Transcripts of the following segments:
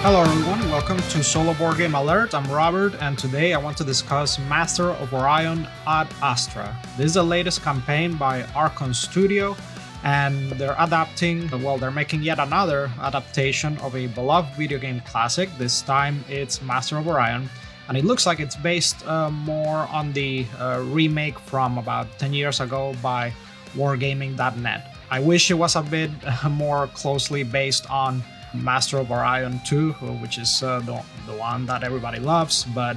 Hello everyone, welcome to Solo Board Game Alert. I'm Robert, and today I want to discuss Master of Orion at Astra. This is the latest campaign by Orion Studio, and they're making yet another adaptation of a beloved video game classic. This time it's Master of Orion, and it looks like it's based more on the remake from about 10 years ago by wargaming.net. I wish it was a bit more closely based on Master of Orion 2, which is the one that everybody loves, but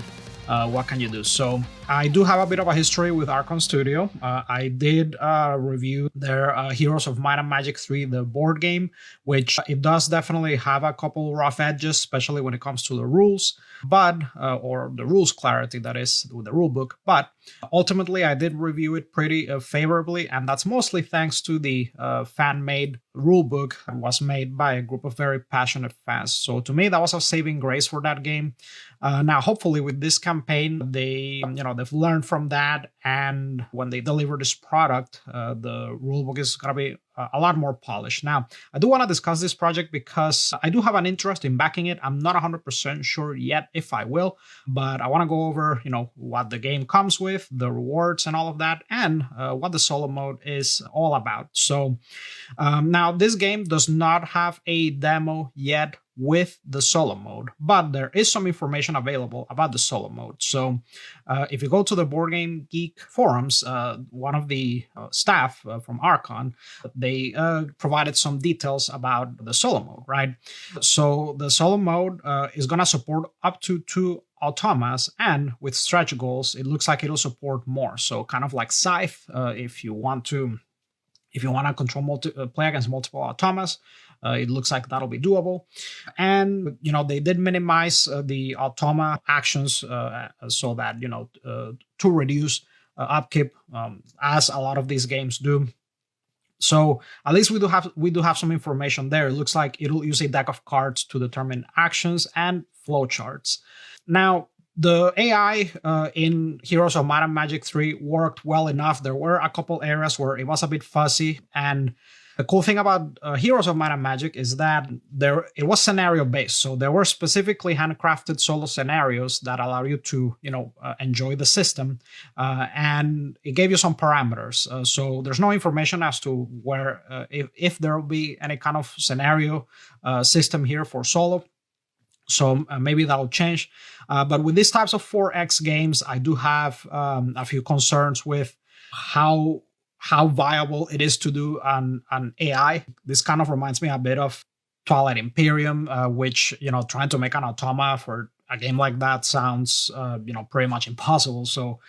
what can you do? So I do have a bit of a history with Orion Studio. I did review their Heroes of Might and Magic 3, the board game, which it does definitely have a couple rough edges, especially when it comes to the rules, or the rules clarity, that is, with the rule book. But ultimately, I did review it pretty favorably, and that's mostly thanks to the fan-made rule book that was made by a group of very passionate fans. So to me, that was a saving grace for that game. Now, hopefully, with this campaign, they've learned from that, and when they deliver this product, the rulebook is gonna be a lot more polished. Now, I do want to discuss this project because I do have an interest in backing it. I'm not 100% sure yet if I will, but I want to go over, what the game comes with, the rewards and all of that, and what the solo mode is all about. So now this game does not have a demo yet with the solo mode, but there is some information available about the solo mode. So if you go to the Board Game Geek forums, one of the staff from Archon, they provided some details about the solo mode, right? So the solo mode is going to support up to 2 automas, and with stretch goals, it looks like it'll support more. So kind of like Scythe, if you want to control play against multiple automas, it looks like that'll be doable. And, they did minimize the automa actions so that, to reduce upkeep, as a lot of these games do. So at least we do have some information there. It looks like it'll use a deck of cards to determine actions and flowcharts. Now, the AI in Heroes of Might and Magic 3 worked well enough. There were a couple areas where it was a bit fuzzy, and the cool thing about Heroes of Might and Magic is that it was scenario based. So there were specifically handcrafted solo scenarios that allow you to, enjoy the system, and it gave you some parameters. So there's no information as to where, if there will be any kind of scenario system here for solo. So maybe that'll change. But with these types of 4X games, I do have a few concerns with how viable it is to do an AI. This kind of reminds me a bit of Twilight Imperium, which, trying to make an automa for a game like that sounds, pretty much impossible. So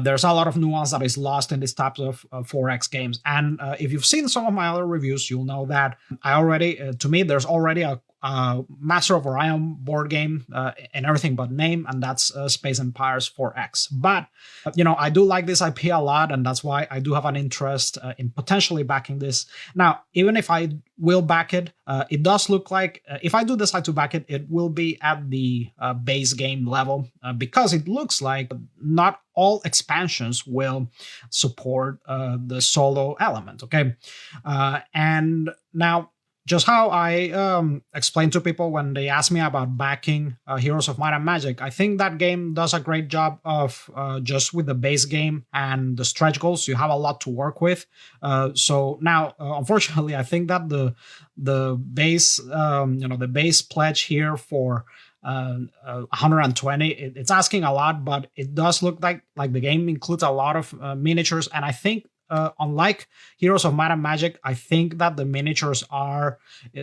there's a lot of nuance that is lost in these types of 4X games. And if you've seen some of my other reviews, you'll know that to me, there's already a Master of Orion board game and everything but name, and that's Space Empires 4X. But, I do like this IP a lot, and that's why I do have an interest in potentially backing this. Now, even if I will back it, it does look like, if I do decide to back it, it will be at the base game level, because it looks like not all expansions will support the solo element, okay? And now, just how I explain to people when they ask me about backing Heroes of Might and Magic, I think that game does a great job of just with the base game and the stretch goals. You have a lot to work with. So now, unfortunately, I think that the base the base pledge here for 120, it's asking a lot, but it does look like the game includes a lot of miniatures, and I think. Unlike Heroes of Might and Magic, I think that the miniatures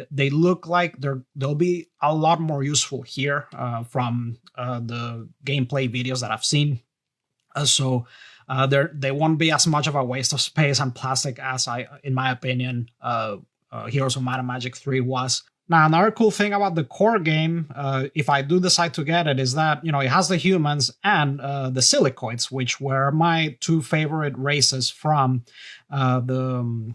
they look like they'll be a lot more useful here from the gameplay videos that I've seen. So they won't be as much of a waste of space and plastic as in my opinion, Heroes of Might and Magic 3 was. Now, another cool thing about the core game, if I do decide to get it, is that, it has the humans and the silicoids, which were my 2 favorite races from the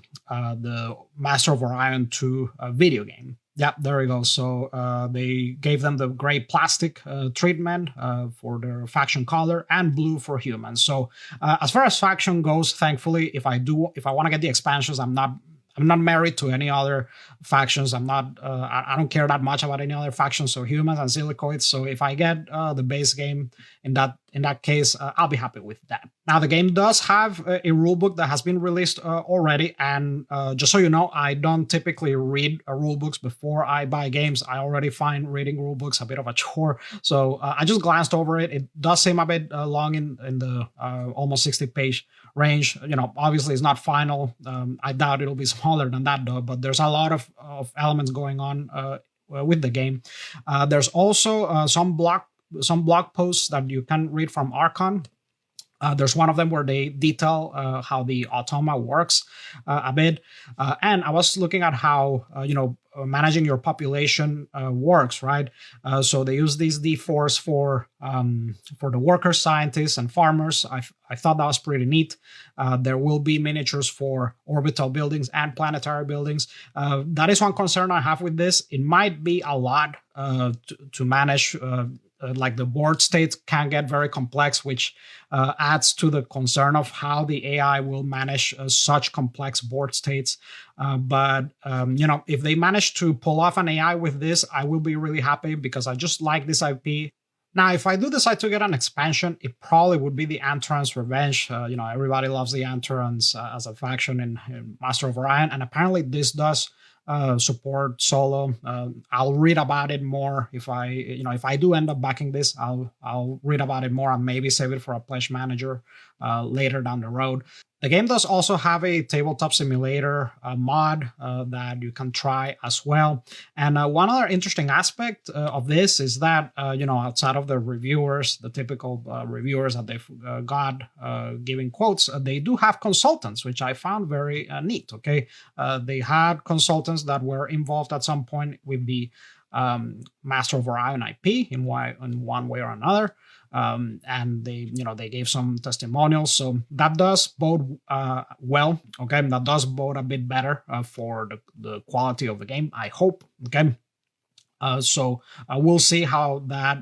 Master of Orion 2 video game. Yeah, there we go. So they gave them the gray plastic treatment for their faction color and blue for humans. So as far as faction goes, thankfully, if I want to get the expansions, I'm not I'm not married to any other factions. I'm not. I don't care that much about any other factions. So humans and silicoids. So if I get the base game in that case, I'll be happy with that. Now the game does have a rulebook that has been released already, and just so you know, I don't typically read rulebooks before I buy games. I already find reading rulebooks a bit of a chore, so I just glanced over it. It does seem a bit long in the almost 60-page range. Obviously it's not final. I doubt it'll be smaller than that though, but there's a lot of elements going on with the game. There's also some blog posts that you can read from Archon. There's one of them where they detail how the automa works a bit, and I was looking at how managing your population works, right? So they use these D4s for the workers, scientists, and farmers. I thought that was pretty neat. There will be miniatures for orbital buildings and planetary buildings. That is one concern I have with this. It might be a lot to manage. Like the board states can get very complex, which adds to the concern of how the AI will manage such complex board states. But if they manage to pull off an AI with this, I will be really happy because I just like this IP. Now, if I do decide to get an expansion, it probably would be the Antaran's Revenge. Everybody loves the Antarans as a faction in Master of Orion, and apparently this does support solo. I'll read about it more if I do end up backing this. I'll read about it more and maybe save it for a pledge manager later down the road. The game does also have a tabletop simulator mod that you can try as well. And one other interesting aspect of this is that, outside of the reviewers, the typical reviewers that they've got giving quotes, they do have consultants, which I found very neat, okay? They had consultants that were involved at some point with the Master of Orion IP in one way or another. And they gave some testimonials, so that does bode well. Okay, that does bode a bit better for the quality of the game, I hope. Okay, so we'll see how that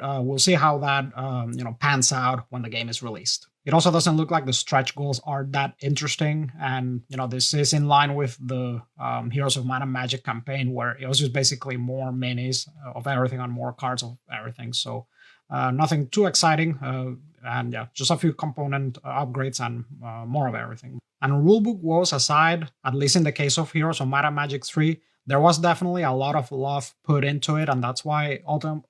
pans out when the game is released. It also doesn't look like the stretch goals are that interesting, and this is in line with the Heroes of Might and Magic campaign, where it was just basically more minis of everything on more cards of everything. So nothing too exciting, and yeah, just a few component upgrades and more of everything. And rulebook woes aside, at least in the case of Heroes of Might and Magic 3, there was definitely a lot of love put into it, and that's why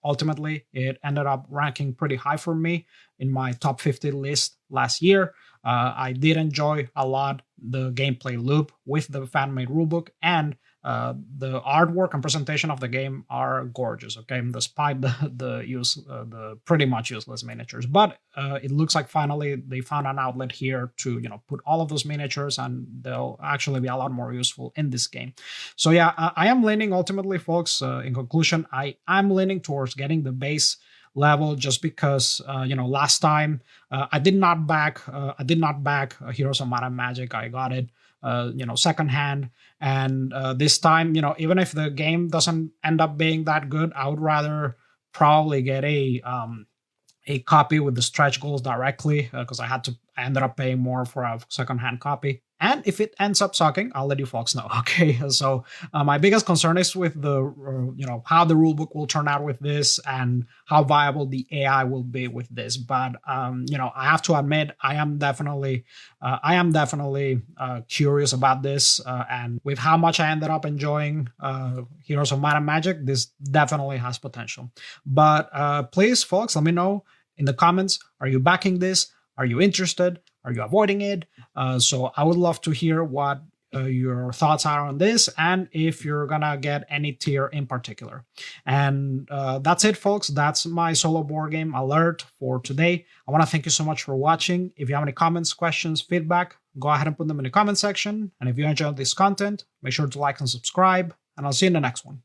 ultimately it ended up ranking pretty high for me in my top 50 list last year. I did enjoy a lot the gameplay loop with the fan-made rulebook, and the artwork and presentation of the game are gorgeous, okay, despite the pretty much useless miniatures. But it looks like finally they found an outlet here to put all of those miniatures, and they'll actually be a lot more useful in this game. So yeah, I am leaning ultimately, folks, in conclusion, I'm leaning towards getting the base level, just because last time I did not back Heroes of Might and Magic. I got it secondhand, and this time, even if the game doesn't end up being that good, I would rather probably get a copy with the stretch goals directly, because I ended up paying more for a secondhand copy. And if it ends up sucking, I'll let you folks know. Okay, so my biggest concern is with the how the rulebook will turn out with this, and how viable the AI will be with this. But I have to admit, I am definitely curious about this, and with how much I ended up enjoying Heroes of Might and Magic, this definitely has potential. But please, folks, let me know in the comments: are you backing this? Are you interested? Are you avoiding it? So I would love to hear what your thoughts are on this, and if you're gonna get any tier in particular. And that's it, folks. That's my solo board game alert for today. I want to thank you so much for watching. If you have any comments, questions, feedback, go ahead and put them in the comment section. And if you enjoyed this content, make sure to like and subscribe, and I'll see you in the next one.